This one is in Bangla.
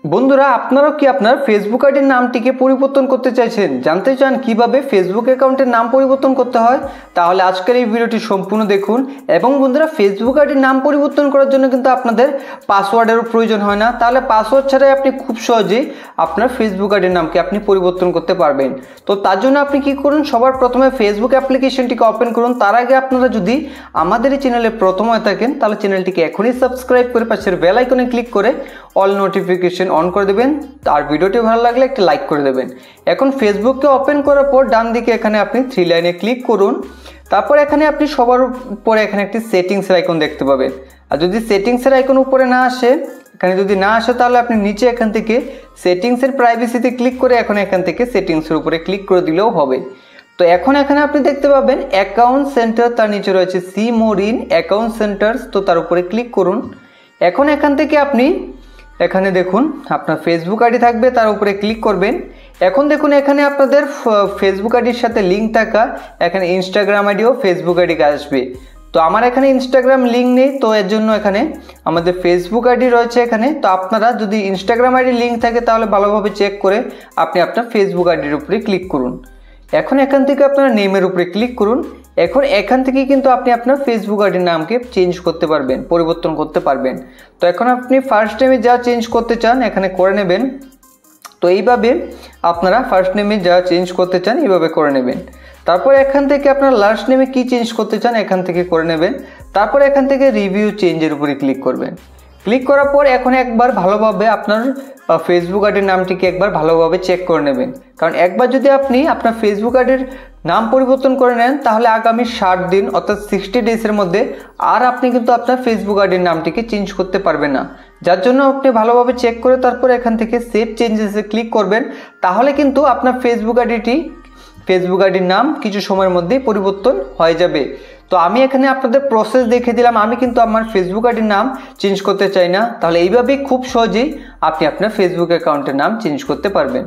বন্ধুরা, আপনারাও কি আপনার ফেসবুক আইডির নামটিকে পরিবর্তন করতে চাইছেন? জানতে চান কিভাবে ফেসবুক অ্যাকাউন্টের নাম পরিবর্তন করতে হয়? তাহলে আজকের এই ভিডিওটি সম্পূর্ণ দেখুন। এবং বন্ধুরা, ফেসবুক আইডির নাম পরিবর্তন করার জন্য কিন্তু আপনাদের পাসওয়ার্ডেরও প্রয়োজন হয় না। তাহলে পাসওয়ার্ড ছাড়াই আপনি খুব সহজেই আপনার ফেসবুক আইডির নামকে আপনি পরিবর্তন করতে পারবেন। তো তার জন্য আপনি কি করুন, সবার প্রথমে ফেসবুক অ্যাপ্লিকেশনটিকে ওপেন করুন। তার আগে আপনারা যদি আমাদের এই চ্যানেলে প্রথম হয়ে থাকেন তাহলে চ্যানেলটিকে এখনই সাবস্ক্রাইব করে পাশের বেল আইকনে ক্লিক করে অল নোটিফিকেশন অন করে দেবেন। আর ভিডিওটি ভালো লাগলে একটা লাইক করে দেবেন। এখন ফেসবুককে ওপেন করার পর ডান দিকে এখানে আপনি থ্রি লাইনে ক্লিক করুন। তারপর এখানে আপনি সবার উপরে এখানে একটি সেটিংসের আইকন দেখতে পাবেন। আর যদি সেটিংসের আইকন উপরে না আসে, এখানে যদি না আসে, তাহলে আপনি নিচে এখান থেকে সেটিংসের প্রাইভেসিতে ক্লিক করে এখন এখান থেকে সেটিংসের উপরে ক্লিক করে দিলেও হবে। তো এখন এখানে আপনি দেখতে পাবেন অ্যাকাউন্ট সেন্টার, তার নিচে রয়েছে see more in account centres. তো তার উপরে ক্লিক করুন। এখন এখান থেকে আপনি এখানে দেখুন আপনার ফেসবুক আইডি থাকবে, তার উপরে ক্লিক করবেন। এখন দেখুন এখানে আপনাদের ফেসবুক আইডির সাথে লিঙ্ক থাকা এখানে ইনস্টাগ্রাম আইডিও ফেসবুক আইডি আসবে। তো আমার এখানে ইনস্টাগ্রাম লিঙ্ক নেই, তো এর জন্য এখানে আমাদের ফেসবুক আইডি রয়েছে এখানে। তো আপনারা যদি ইনস্টাগ্রাম আইডি লিঙ্ক থাকে তাহলে ভালোভাবে চেক করে আপনি আপনার ফেসবুক আইডির উপরে ক্লিক করুন। এখন এখান থেকে আপনারা নেমের উপরে ক্লিক করুন। এখন এখান থেকে কিন্তু আপনি আপনার ফেসবুক আইডির নামকে চেঞ্জ করতে পারবেন, পরিবর্তন করতে পারবেন। তো এখন আপনি ফার্স্ট নেমে যা চেঞ্জ করতে চান এখানে করে নেবেন। তো এইভাবে আপনারা ফার্স্ট নেমে যা চেঞ্জ করতে চান এইভাবে করে নেবেন। তারপর এখান থেকে আপনার লাস্ট নেমে কি চেঞ্জ করতে চান এখান থেকে করে নেবেন। তারপর এখান থেকে রিভিউ চেঞ্জের উপরে ক্লিক করবেন। ক্লিক করার পর এখন একবার ভালোভাবে আপনার ফেসবুক আইডির নামটিকে একবার ভালোভাবে চেক করে নেবেন। কারণ একবার যদি আপনি আপনার ফেসবুক আইডির নাম পরিবর্তন করে নেন তাহলে আগামী 60 দিন অর্থাৎ 60 ডেজের মধ্যে আর আপনি কিন্তু আপনার ফেসবুক আইডির নামটিকে চেঞ্জ করতে পারবেন না। যার জন্য আপনি ভালোভাবে চেক করে তারপর এখান থেকে সেভ চেঞ্জেসে ক্লিক করবেন। তাহলে কিন্তু আপনার ফেসবুক আইডির নাম কিছু সময়ের মধ্যেই পরিবর্তন হয়ে যাবে। তো আমি এখানে আপনাদের প্রসেস দেখে দিলাম। আমি কিন্তু আমার ফেসবুক আইডির নাম চেঞ্জ করতে চাই না। তাহলে এইভাবেই খুব সহজেই আপনি আপনার ফেসবুক অ্যাকাউন্টের নাম চেঞ্জ করতে পারবেন।